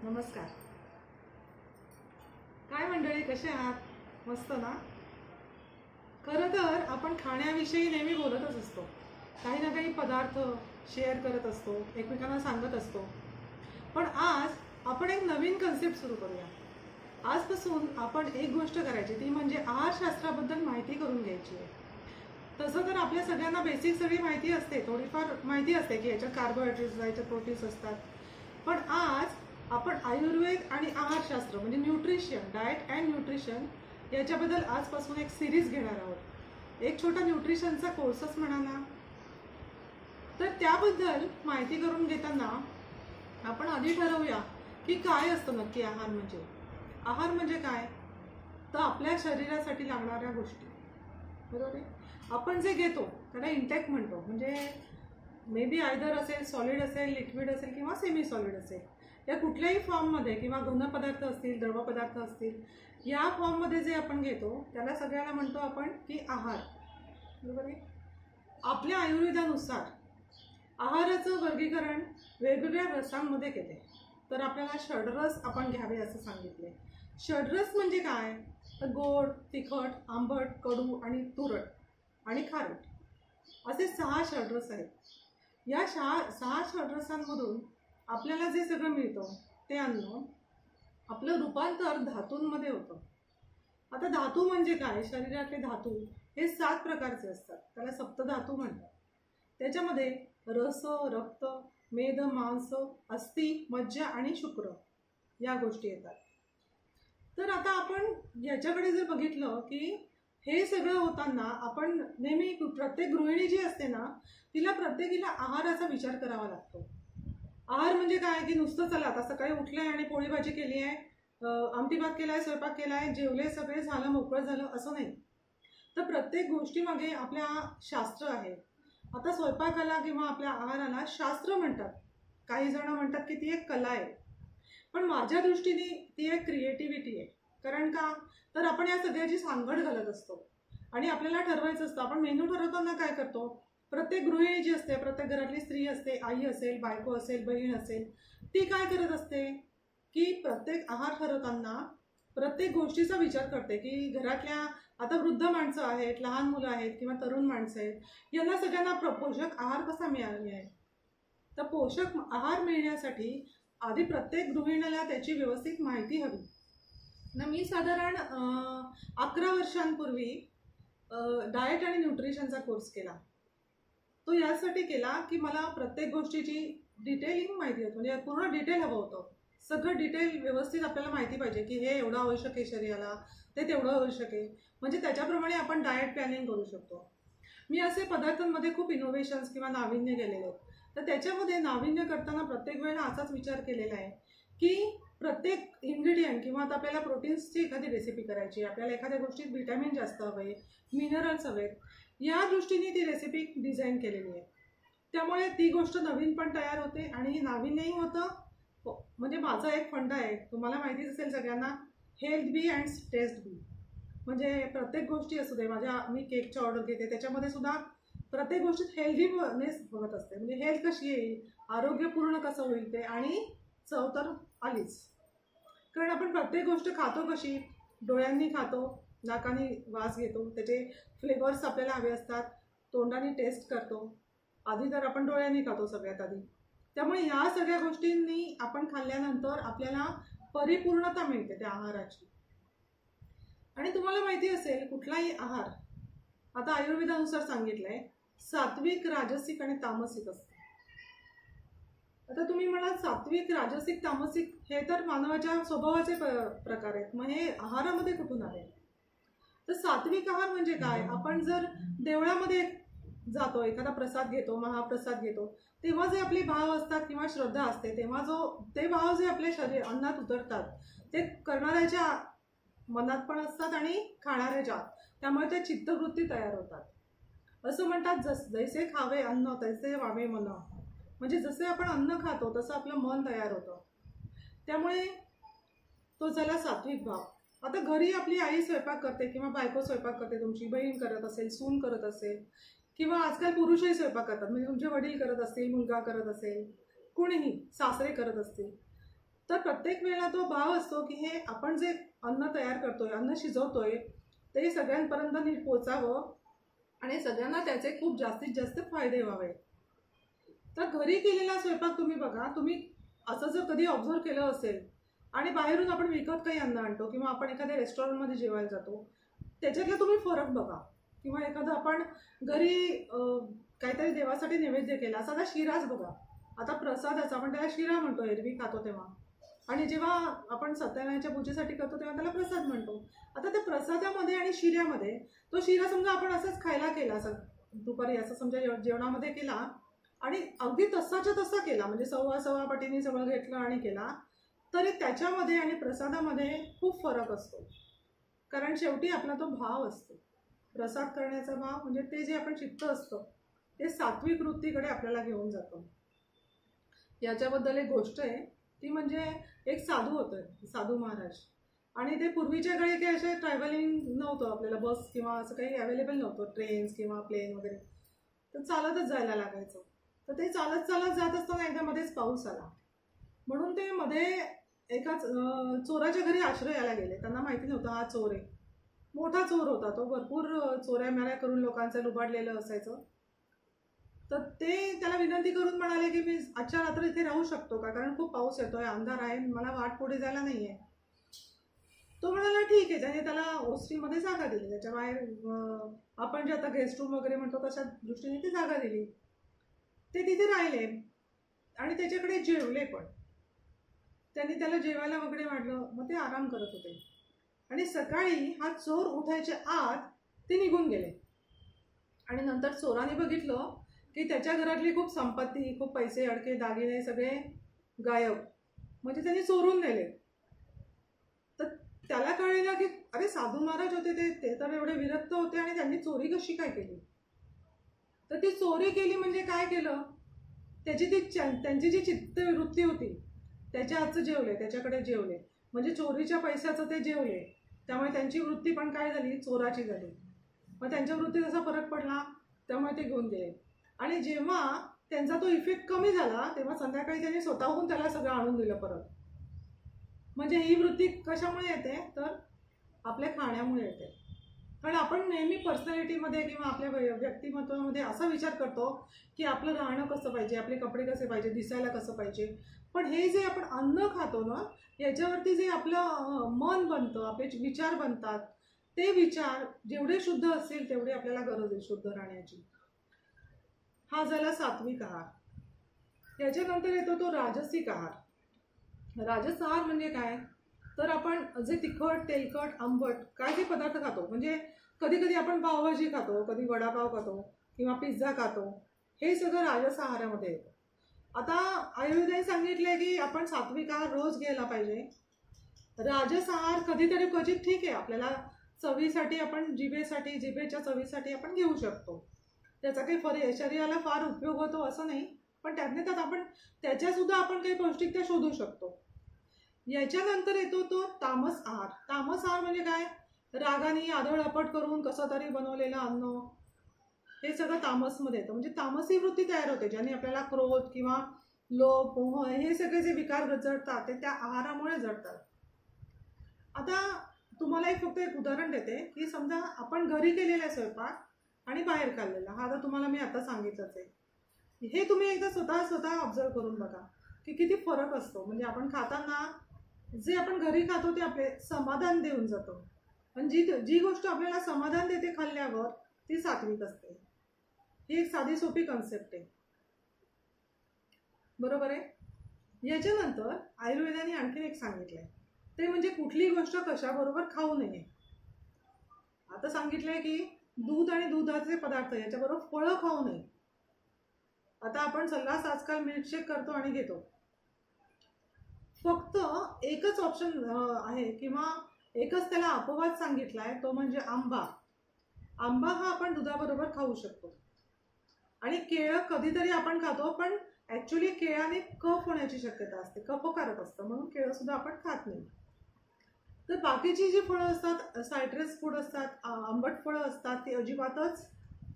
नमस्कार. काय मंडळी, कसे आहात? मस्त ना? खरं तर आपण खाण्याविषयी नेहमी बोलतच असतो, काही ना काही पदार्थ शेअर करत असतो, एकमेकांना सांगत असतो. पण आज आपण एक नवीन कन्सेप्ट सुरू करूया. आजपासून आपण एक गोष्ट करायची, ती म्हणजे आहारशास्त्राबद्दल माहिती करून घ्यायची आहे. तसं तर आपल्या सगळ्यांना बेसिक सगळी माहिती असते, थोडीफार माहिती असते की याच्यात कार्बोहायड्रेट्स याच्यात प्रोटीन्स असतात. पण आज आपण आयुर्वेद आणि आहारशास्त्र म्हणजे न्यूट्रिशन, डाएट अँड न्यूट्रिशन याच्याबद्दल आजपासून एक सिरीज घेणार आहोत. एक छोटा न्यूट्रिशनचा कोर्सच म्हणा ना. तर त्याबद्दल माहिती करून घेताना आपण आधी ठरवूया की काय असतं नक्की आहार म्हणजे. आहार म्हणजे काय? तर आपल्या शरीरासाठी लागणाऱ्या गोष्टी, बरोबर आहे. आपण जे घेतो त्याला इंटेक म्हणतो. म्हणजे मे बी आयदर असेल, सॉलिड असेल, लिक्विड असेल किंवा सेमी सॉलिड असेल. या कुठल्याही फॉर्ममध्ये किंवा घन पदार्थ असतील, द्रव पदार्थ असतील, या फॉर्ममध्ये जे आपण घेतो त्याला सगळ्याला म्हणतो आपण की आहार, बरोबर आहे. आपल्या आयुर्वेदानुसार आहाराचं वर्गीकरण वेगवेगळ्या रसांमध्ये केले. तर आपल्याला षड्रस आपण घ्यावे असं सांगितले. षड्रस म्हणजे काय? तर गोड, तिखट, आंबट, कडू आणि तुरट आणि खारट असे 6 षड्रस आहेत. या 6 षड्रसांमधून आपल्याला जे सगळं मिळतं ते अन्न आपलं रूपांतर धातूंमध्ये होतं. आता धातू म्हणजे काय? शरीरातले धातू हे 7 प्रकारचे असतात, त्याला सप्तधातू म्हणतात. त्याच्यामध्ये रस, रक्त, मेद, मांस, अस्थि, मज्जा आणि शुक्र या गोष्टी येतात. तर आता आपण याच्याकडे जर बघितलं की हे सगळं होताना आपण नेहमी प्रत्येक गृहिणी जी असते ना, तिला प्रत्येकीला आहाराचा विचार करावा लागतो. आहार म्हणजे काय की नुसतं चला आता सकाळी उठले आणि पोळी भाजी केली आहे, आमटी भात केलाय, स्वयंपाक केलाय, जेवले, सगळे झालं, मोकळं झालं, असं नाही. तर प्रत्येक गोष्टीमागे आपल्या शास्त्र आहे. आता स्वयंपाकाला किंवा आपल्या आहाराला शास्त्र म्हणतात. काही जण म्हणतात की ती एक कला आहे, पण माझ्या दृष्टीने ती एक क्रिएटिव्हिटी आहे. कारण का? तर आपण या सगळ्याची सांगड घालत असतो आणि आपल्याला ठरवायचं असतं. आपण मेनू ठरवताना काय करतो? प्रत्येक गृहिणी जी असते, प्रत्येक घरातली स्त्री असते, आई असेल, बायको असेल, बहीण असेल, ती काय करत असते की प्रत्येक आहार ठरवताना प्रत्येक गोष्टीचा विचार करते की घरातल्या आता वृद्ध माणसं आहेत, लहान मुलं आहेत किंवा तरुण माणसं आहेत, यांना सगळ्यांना पोषक आहार कसा मिळाला आहे. तर पोषक आहार मिळण्यासाठी आधी प्रत्येक गृहिणीला त्याची व्यवस्थित माहिती हवी ना. मी साधारण 11 वर्षांपूर्वी डाएट आणि न्यूट्रिशनचा कोर्स केला. तो यासाठी केला की मला प्रत्येक गोष्टीची डिटेलिंग माहिती होती, म्हणजे पूर्ण डिटेल हवं होतं. सगळं डिटेल व्यवस्थित आपल्याला माहिती पाहिजे की हे एवढं आवश्यक आहे शरीराला, ते तेवढं आवश्यक आहे, म्हणजे त्याच्याप्रमाणे आपण डाएट प्लॅनिंग करू शकतो. मी असे पदार्थांमध्ये खूप इनोव्हेशन्स किंवा नाविन्य केलेले आहेत. तर त्याच्यामध्ये नाविन्य करताना प्रत्येक वेळेला असाच विचार केलेला आहे की प्रत्येक इन्ग्रेडियंट किंवा आता आपल्याला प्रोटीन्सची एखादी रेसिपी करायची, आपल्याला एखाद्या गोष्टीत व्हिटॅमिन जास्त हवे, मिनरल्स हवेत, या दृष्टीने ती रेसिपी डिझाईन केलेली आहे. त्यामुळे ती गोष्ट नवीन पण तयार होते आणि नाविन्यही होतं. म्हणजे माझा एक फंडा आहे, तुम्हाला माहितीच असेल सगळ्यांना, हेल्थ बी अँड टेस्ट बी. म्हणजे प्रत्येक गोष्टी असू दे, मी केकची ऑर्डर घेते, त्याच्यामध्ये सुद्धा प्रत्येक गोष्टीत हेल्दीनेस बघत असते. म्हणजे हेल्थ कशी येईल, आरोग्यपूर्ण कसं होईल ते, आणि चव तर आलीच. कारण आपण प्रत्येक गोष्ट खातो कशी? डोळ्यांनी खातो, नाकाने वास घेतो, त्याचे फ्लेवर्स आपल्याला हवे असतात, तोंडाने टेस्ट करतो. आधी तर आपण डोळ्यांनी खातो सगळ्यात आधी. त्यामुळे ह्या सगळ्या गोष्टींनी आपण खाल्ल्यानंतर आपल्याला परिपूर्णता मिळते त्या आहाराची. आणि तुम्हाला माहिती असेल कुठलाही आहार आता आयुर्वेदानुसार सांगितलंय सात्विक, राजसिक आणि तामसिक असते. आता तुम्ही म्हणाल सात्विक, राजसिक, तामसिक हे तर मानवाच्या स्वभावाचे प्रकार आहेत, मग हे आहारामध्ये कुठून आले? तर सात्विक आहार म्हणजे काय? आपण जर देवळामध्ये जातो, एखादा प्रसाद घेतो, महाप्रसाद घेतो, तेव्हा जे आपले भाव असतात किंवा श्रद्धा असते, तेव्हा ते भाव जे आपल्या अन्नात उतरतात ते करणाऱ्याच्या मनात पण असतात आणि खाणाऱ्याच्या, त्यामुळे ते चित्तवृत्ती तयार होतात. असं म्हणतात जैसे खावे अन्न तैसे वावे मन. म्हणजे जसे आपण अन्न खातो तसं आपलं मन तयार होतं. त्यामुळे तो झाला सात्विक भाव. आता घरी आपली आई स्वयंपाक करते किंवा बायको स्वयंपाक करते, तुमची बहीण करत असेल, सून करत असेल, किंवा आजकाल पुरुषही स्वयंपाक करतात, म्हणजे तुमचे वडील करत असतील, मुलगा करत असेल, कुणीही सासरे करत असतील. तर प्रत्येक वेळेला तो भाव असतो की हे आपण जे अन्न तयार करतोय, अन्न शिजवतोय, ते सगळ्यांपर्यंत नीट पोचावं आणि सगळ्यांना त्याचे खूप जास्तीत जास्त फायदे व्हावे. तर घरी केलेला स्वयंपाक तुम्ही बघा, तुम्ही असं जर कधी ऑब्झर्व केलं असेल आणि बाहेरून आपण विकत काही अन्न आणतो किंवा आपण एखाद्या रेस्टॉरंटमध्ये जेवायला जातो, त्याच्यातला तुम्ही फरक बघा. किंवा एखादं आपण घरी काहीतरी देवासाठी नैवेद्य केला, साधा शिराच बघा. आता प्रसादाचा आपण त्याला शिरा म्हणतो, एरवी खातो तेव्हा, आणि जेव्हा आपण सत्यनारायणच्या पूजेसाठी करतो तेव्हा त्याला प्रसाद म्हणतो. आता त्या प्रसादामध्ये आणि शिऱ्यामध्ये, तो शिरा समजा आपण असंच खायला केला, असं दुपारी असं समजा जेवणामध्ये केला आणि अगदी तसाच्या तसा केला, म्हणजे सव्वा पटीने सगळं घेतलं आणि केला, तरी त्याच्यामध्ये आणि प्रसादामध्ये खूप फरक असतो. कारण शेवटी आपला तो भाव असतो. प्रसाद करण्याचा भाव म्हणजे ते जे आपण चित्त असतं ते सात्विक वृत्तीकडे आपल्याला घेऊन जातं. याच्याबद्दल एक गोष्ट आहे, ती म्हणजे एक साधू होते, साधू महाराज, आणि ते पूर्वीच्या काळी काही असे ट्रॅव्हलिंग नव्हतं, आपल्याला बस किंवा असं काही अवेलेबल नव्हतं, ट्रेन्स किंवा प्लेन वगैरे, तर चालतच जायला लागायचं. तर ते चालत चालत जात असताना एकदा मध्येच पाऊस आला, म्हणून ते मध्ये एका चोराच्या घरी आश्रयाला गेले. त्यांना माहिती नव्हतं हा चोर आहे, मोठा चोर होता तो, भरपूर चोऱ्या माऱ्या करून लोकांचं लुबाडलेलं असायचं. तर ते त्याला विनंती करून म्हणाले की मी आजच्या रात्री इथे राहू शकतो का, कारण खूप पाऊस येतोय, अंधार आहे, मला वाट पुढे जायला नाही आहे. तो म्हणाला ठीक आहे. त्याने त्याला ओसरीमध्ये जागा दिली, त्याच्या बाहेर आपण जे आता गेस्ट रूम वगैरे म्हणतो तशा दृष्टीने ती जागा दिली. ते तिथे राहिले आणि त्याच्याकडे जेवले पण. त्यांनी त्याला जेवायला वगैरे वाढलं, मग ते आराम करत होते. आणि सकाळी हा चोर उठायच्या आत ते निघून गेले. आणि नंतर चोराने बघितलं की त्याच्या घरातली खूप संपत्ती, खूप पैसे, अडके, दागिने सगळे गायब, म्हणजे त्यांनी चोरून नेले. तर त्याला कळलं की अरे साधू महाराज होते ते तर एवढे विरक्त होते आणि त्यांनी चोरी कशी काय केली. तर ती चोरी केली म्हणजे काय केलं, त्यांची जी चित्तवृत्ती होती त्याच्या हातचं जेवले, त्याच्याकडे जेवले, म्हणजे चोरीच्या पैशाचं ते जेवले, त्यामुळे त्यांची वृत्ती पण काय झाली, चोराची झाली. मग त्यांच्या वृत्तीत असा फरक पडला, त्यामुळे ते घेऊन गेले. आणि जेव्हा त्यांचा तो इफेक्ट कमी झाला तेव्हा संध्याकाळी त्यांनी स्वतःहून त्याला सगळं आणून दिलं परत. म्हणजे ही वृत्ती कशामुळे येते, तर आपल्या खाण्यामुळे येते. कारण आपण नेहमी पर्सनॅलिटीमध्ये किंवा आपल्या व्यक्तिमत्वामध्ये असा विचार करतो की आपलं राहणं कसं पाहिजे, आपले कपडे कसे पाहिजे, दिसायला कसं पाहिजे. पण हे जे आपण अन्न खातो ना, याच्यावरती जे आपलं मन बनतं, आपले विचार बनतात, ते विचार जेवढे शुद्ध असतील तेवढी आपल्याला गरज आहे शुद्ध राहण्याची. हा झाला सात्विक आहार. याच्यानंतर येतो तो राजसिक आहार. राजस आहार म्हणजे काय, तर आपण जे तिखट, तेलकट, आंबट काय जे पदार्थ खातो, म्हणजे कधी कधी आपण पावभाजी खातो, कधी वडापाव खातो किंवा पिझ्झा खातो, हे सगळं राजस आहारामध्ये येतं. आता आयुर्वेदाने सांगितलंय की आपण सात्विक आहार रोज घ्यायला पाहिजे. राजस आहार कधीतरी क्वचित ठीक आहे, आपल्याला चवीसाठी आपण जिभेच्या चवीसाठी आपण घेऊ शकतो, त्याचा काही शरीराला फार उपयोग होतो असं नाही, पण त्यातल्या त्यात आपण त्याच्यासुद्धा आपण काही पौष्टिकता शोधू शकतो. याच्यानंतर येतो तो तामस आहार. तामस आहार म्हणजे काय, रागाने आदळआपट करून कसं तरी बनवलेलं अन्न, हे सगळं तामसमध्ये येतं. म्हणजे तामसी वृत्ती तयार होते, ज्याने आपल्याला क्रोध किंवा लोभ, मोह हे सगळे जे विकार जडतात ते त्या आहारामुळे जडतात. आता तुम्हाला फक्त एक उदाहरण देते की समजा आपण घरी केलेला स्वयंपाक आणि बाहेर खाल्लेला, हा आता तुम्हाला मी आता सांगितलंच आहे. हे तुम्ही एकदा स्वतः ऑब्झर्व करून बघा की किती फरक असतो. म्हणजे आपण खाताना जे आपण घरी खातो ते आपले समाधान देऊन जातो, पण जी गोष्ट आपल्याला समाधान देते खाल्ल्यावर ती सात्विक असते. ही एक साधी सोपी कन्सेप्ट आहे, बरोबर आहे. याच्यानंतर आयुर्वेदाने आणखीन एक सांगितलंय, ते म्हणजे कुठली गोष्ट कशाबरोबर खाऊ नये. आता सांगितलंय की दूध आणि दुधाचे पदार्थ याच्याबरोबर फळं खाऊ नये. आता आपण सल्लास आजकाल मिल्कशेक करतो आणि घेतो, फक्त एकच ऑप्शन आहे किंवा एकच त्याला अपवाद सांगितलाय, तो म्हणजे आंबा. आंबा हा आपण दुधाबरोबर खाऊ शकतो. आणि केळं कधीतरी आपण खातो, पण ॲक्च्युली केळाने कफ होण्याची शक्यता असते, कफकारक असतं, म्हणून केळं सुद्धा आपण खात नाही. तर बाकीची जी फळं असतात, सायट्रस फूड असतात, आंबट फळं असतात, ती अजिबातच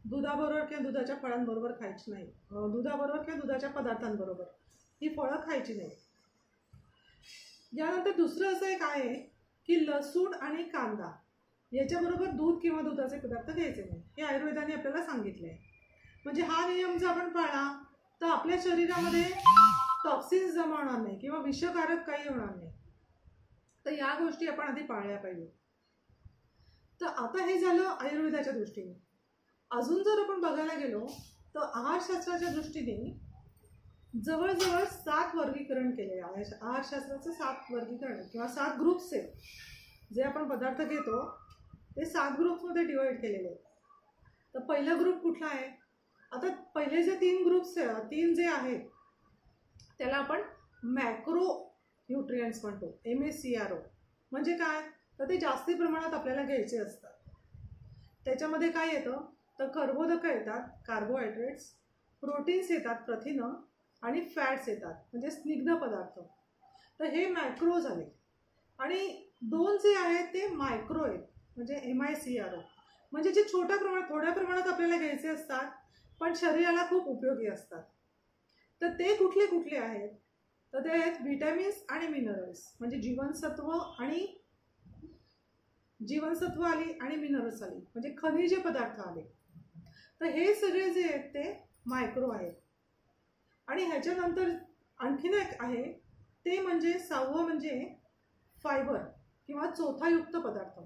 दुधाबरोबर किंवा दुधाच्या फळांबरोबर खायची नाही, दुधाबरोबर किंवा दुधाच्या पदार्थांबरोबर ही फळं खायची नाही. यानंतर दुसरं असं एक आहे की लसूण आणि कांदा याच्याबरोबर दूध किंवा दुधाचे पदार्थ घ्यायचे नाही, हे आयुर्वेदाने आपल्याला सांगितले आहे. म्हणजे हा नियम जर आपण पाळला तर आपल्या शरीरामध्ये टॉक्सिन्स जमा होणार नाही किंवा विषकारक काही होणार नाही. तर या गोष्टी आपण आधी पाळल्या पाहिजे. तर आता हे झालं आयुर्वेदाच्या दृष्टीने. अजून जर आपण बघायला गेलो तर आहारशास्त्राच्या दृष्टीने जवळजवळ 7 वर्गीकरण केले आहे. आहारशास्त्राचं 7 वर्गीकरण किंवा 7 ग्रुप्स आहेत. जे आपण पदार्थ घेतो ते 7 ग्रुप्समध्ये डिवाइड केलेले आहेत. तर पहिला ग्रुप कुठला आहे? आता पहिले जे 3 ग्रुप्स तीन जे आहेत त्याला आपण मॅक्रो न्यूट्रिएंट्स म्हणतो, MACRO. म्हणजे काय? तर ते जास्ती प्रमाणात आपल्याला घ्यायचे असतात. त्याच्यामध्ये काय येतं तर कर्बोदकं येतात, कार्बोहायड्रेट्स, प्रोटीन्स येतात, प्रथिनं, आणि फॅट्स येतात म्हणजे स्निग्ध पदार्थ. तर हे मॅक्रो झाले. आणि 2 जे आहेत ते मायक्रो आहेत म्हणजे MICRO, म्हणजे जे थोड्या प्रमाणात आपल्याला घ्यायचे असतात पण शरीराला खूप उपयोगी असतात. तर ते कुठले कुठले आहेत? तर ते आहेत विटॅमिन्स आणि मिनरल्स, म्हणजे जीवनसत्व आली आणि मिनरल्स आली, म्हणजे खनिज पदार्थ आले. तर हे सगळे जे आहेत ते मायक्रो आहेत. आणि ह्याच्यानंतर आणखीन एक आहे ते म्हणजे 6वं म्हणजे फायबर किंवा चोथायुक्त पदार्थ.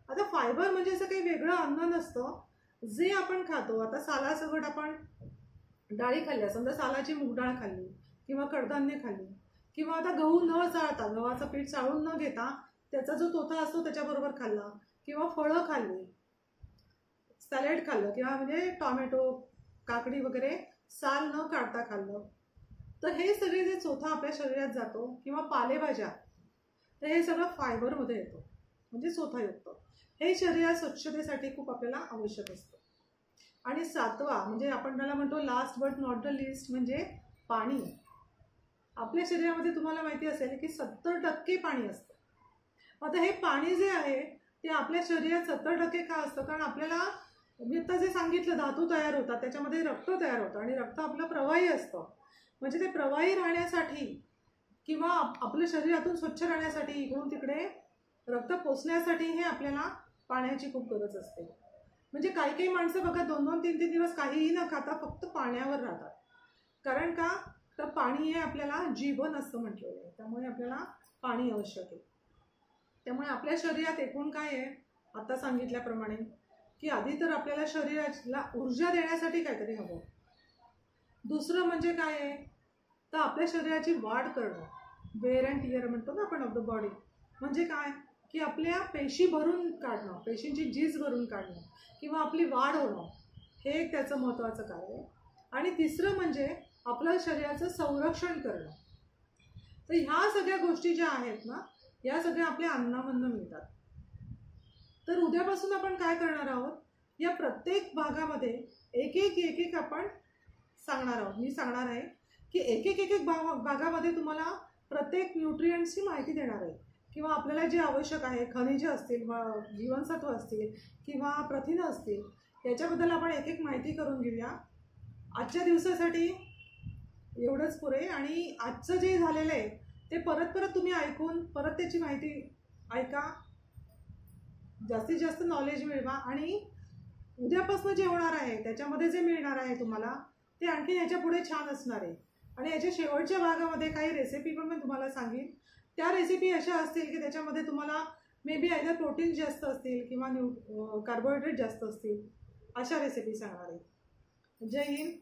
आता फायबर म्हणजे असं काही वेगळं अन्न नसतं जे आपण खातो. आता सालासकट आपण डाळी खाल्ल्या, समजा सालाची मूग डाळ खाल्ली किंवा कडधान्य खाल्ली किंवा आता गहू न चाळता, गव्हाचं पीठ चाळून न घेता त्याचा जो तोथा असतो त्याच्याबरोबर खाल्ला किंवा फळं खाल्ली, सॅलेड खाल्लं किंवा म्हणजे टॉमॅटो, काकडी वगैरे साल न काढता खाल्लं, तर हे सगळे जे चोथा आपल्या शरीरात जातो किंवा पालेभाज्या, तर हे सगळं फायबरमध्ये येतं म्हणजे चोथायुक्त. हे शरीरात स्वच्छतेसाठी खूप आपल्याला आवश्यक असतं. आणि 7वा म्हणजे आपण त्याला म्हणतो last but not the list म्हणजे पाणी. आपल्या शरीरामध्ये तुम्हाला माहिती असेल की 70% पाणी असतं. आता हे पाणी जे आहे ते आपल्या शरीरात 70% का असतं? कारण आपल्याला मी आता जे सांगितलं धातू तयार होतात, त्याच्यामध्ये रक्त तयार होतं आणि रक्त आपलं प्रवाही असतं. म्हणजे ते प्रवाही राहण्यासाठी किंवा आपलं शरीरातून स्वच्छ राहण्यासाठी इकडून तिकडे रक्त पोचण्यासाठी हे आपल्याला पाण्याची खूप गरज असते. म्हणजे काही काही माणसं बघा 2-2, 3-3 दिवस काहीही न खाता फक्त पाण्यावर राहतात. कारण का? तर पाणी हे आपल्याला जीवन असतं म्हटलेलं आहे. त्यामुळे आपल्याला पाणी आवश्यक आहे. त्यामुळे आपल्या शरीरात एकूण काय आहे आता सांगितल्याप्रमाणे की आधी तर आपल्याला शरीराला ऊर्जा देण्यासाठी काहीतरी हवं. दुसरं म्हणजे काय आहे तर आपल्या शरीराची वाढ करणं, वेअर अँड टिअर म्हणतो ना आपण ऑफ द बॉडी. म्हणजे काय की आपल्या पेशी भरून काढणं, पेशींची झीज भरून काढणं किंवा आपली वाढ होणं, हे एक त्याचं महत्त्वाचं कार्य आहे. आणि तिसरं म्हणजे आपल्या शरीराचं संरक्षण करणं. तर ह्या सगळ्या गोष्टी ज्या आहेत ना या सगळ्या आपल्या अन्नामधनं मिळतात. तर उद्यापासून आपण काय करणार आहोत, या प्रत्येक भागामध्ये एक एक आपण सांगणार आहोत. मी सांगणार आहे की एक एक भागामध्ये तुम्हाला प्रत्येक न्यूट्रिएंट्सची माहिती देणार आहे किंवा आपल्याला जे आवश्यक आहे, खनिजे असतील, जीवनसत्व असतील किंवा प्रथिनं असतील, याच्याबद्दल आपण एक एक माहिती करून घेऊया. आजच्या दिवसासाठी एवढंच पुरे. आणि आजचं जे झालेलं आहे ते परत तुम्ही ऐकून परत त्याची माहिती ऐका, जास्तीत जास्त नॉलेज मिळवा. आणि उद्यापासून जे होणार आहे त्याच्यामध्ये जे मिळणार आहे तुम्हाला ते आणखी याच्या पुढे छान असणार आहे. आणि याच्या शेवटच्या भागामध्ये काही रेसिपी पण मी तुम्हाला सांगेन. त्या रेसिपी अशा असतील की त्याच्यामध्ये तुम्हाला मे बी आयदर प्रोटीन जास्त असतील किंवा कार्बोहायड्रेट जास्त असतील, अशा रेसिपी सांगणार आहे. जय हिंद.